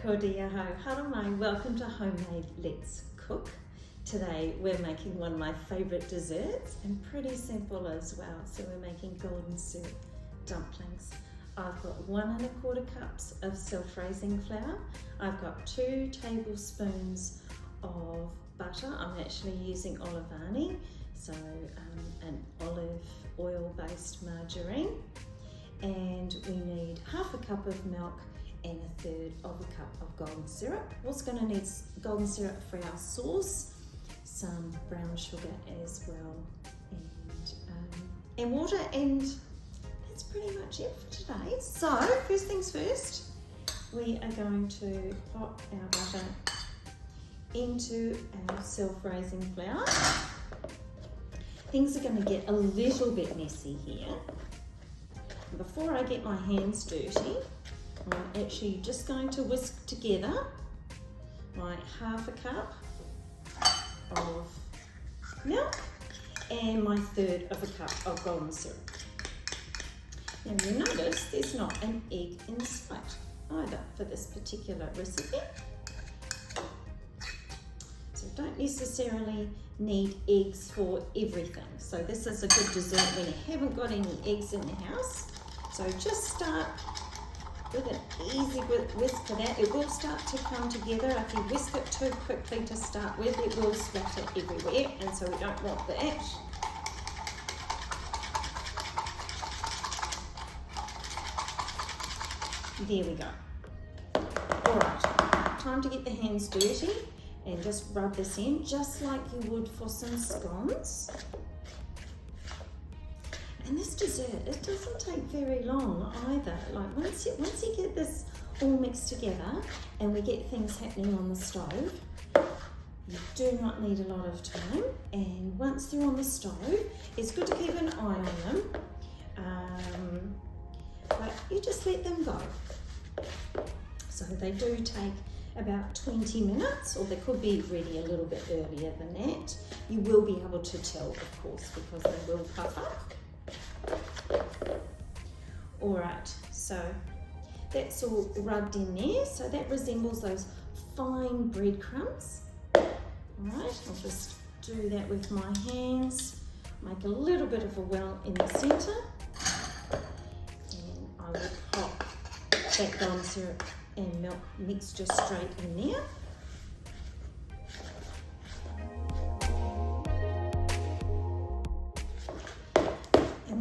ko dia hau hara mai. Welcome to Homemade Let's Cook. Today we're making one of my favourite desserts and pretty simple as well. So we're making golden syrup dumplings. I've got 1 1/4 cups of self-raising flour. I've got 2 tablespoons of butter. I'm actually using Olivani, so an olive oil based margarine. And we need 1/2 cup of milk and 1/3 of a cup of golden syrup. We're also going to need golden syrup for our sauce, some brown sugar as well, and water, and that's pretty much it for today. So first things first, we are going to pop our butter into our self-raising flour. Things are going to get a little bit messy here. Before I get my hands dirty, I'm actually just going to whisk together my 1/2 cup of milk and my 1/3 of a cup of golden syrup. Now you'll notice there's not an egg in sight either for this particular recipe. So don't necessarily need eggs for everything. So this is a good dessert when you haven't got any eggs in the house. So just start with an easy whisk for that. It will start to come together. If you whisk it too quickly to start with, it will splatter everywhere, and so we don't want that. There we go. All right, time to get the hands dirty and just rub this in just like you would for some scones. And this dessert, it doesn't take very long either. Like once you get this all mixed together and we get things happening on the stove, you do not need a lot of time. And once they're on the stove, it's good to keep an eye on them. But you just let them go. So they do take about 20 minutes, or they could be ready a little bit earlier than that. You will be able to tell, of course, because they will puff up. Alright, so that's all rubbed in there, so that resembles those fine breadcrumbs. Alright, I'll just do that with my hands, make a little bit of a well in the centre, and I will pop that golden syrup and milk mixture straight in there.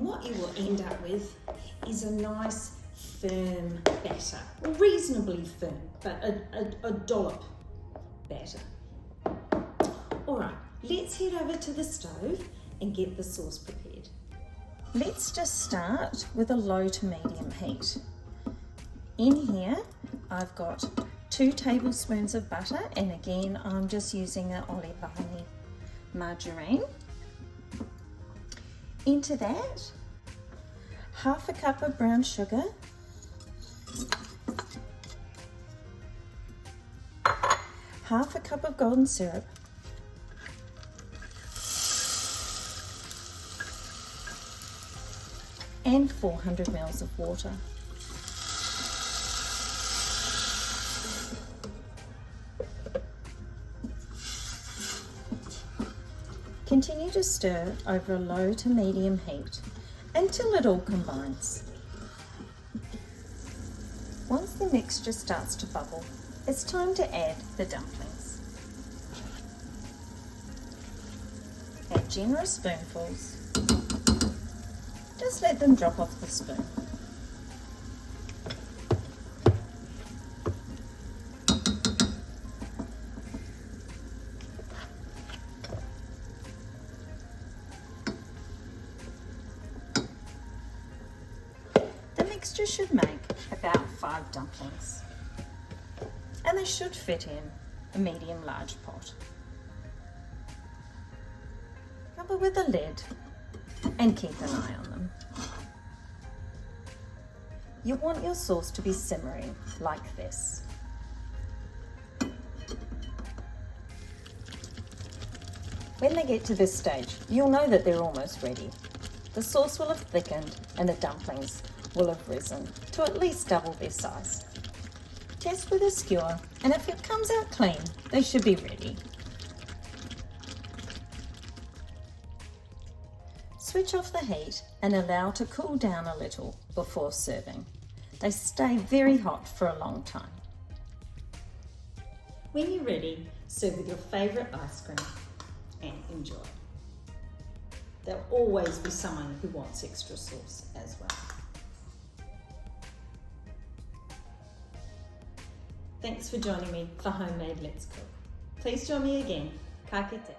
What you will end up with is a nice firm batter, reasonably firm, but a dollop batter. All right, let's head over to the stove and get the sauce prepared. Let's just start with a low to medium heat. In here, I've got 2 tablespoons of butter, and again, I'm just using an Olivani margarine. Into that, 1/2 cup of brown sugar, 1/2 cup of golden syrup, and 400 ml of water. Continue to stir over a low to medium heat until it all combines. Once the mixture starts to bubble, it's time to add the dumplings. Add generous spoonfuls. Just let them drop off the spoon. Mixture should make about 5 dumplings, and they should fit in a medium-large pot. Cover with a lid and keep an eye on them. You want your sauce to be simmering like this. When they get to this stage, you'll know that they're almost ready. The sauce will have thickened and the dumplings will have risen to at least double their size. Test with a skewer, and if it comes out clean, they should be ready. Switch off the heat and allow to cool down a little before serving. They stay very hot for a long time. When you're ready, serve with your favourite ice cream and enjoy. There'll always be someone who wants extra sauce as well. Thanks for joining me for Homemade Let's Cook. Please join me again. Ka kite.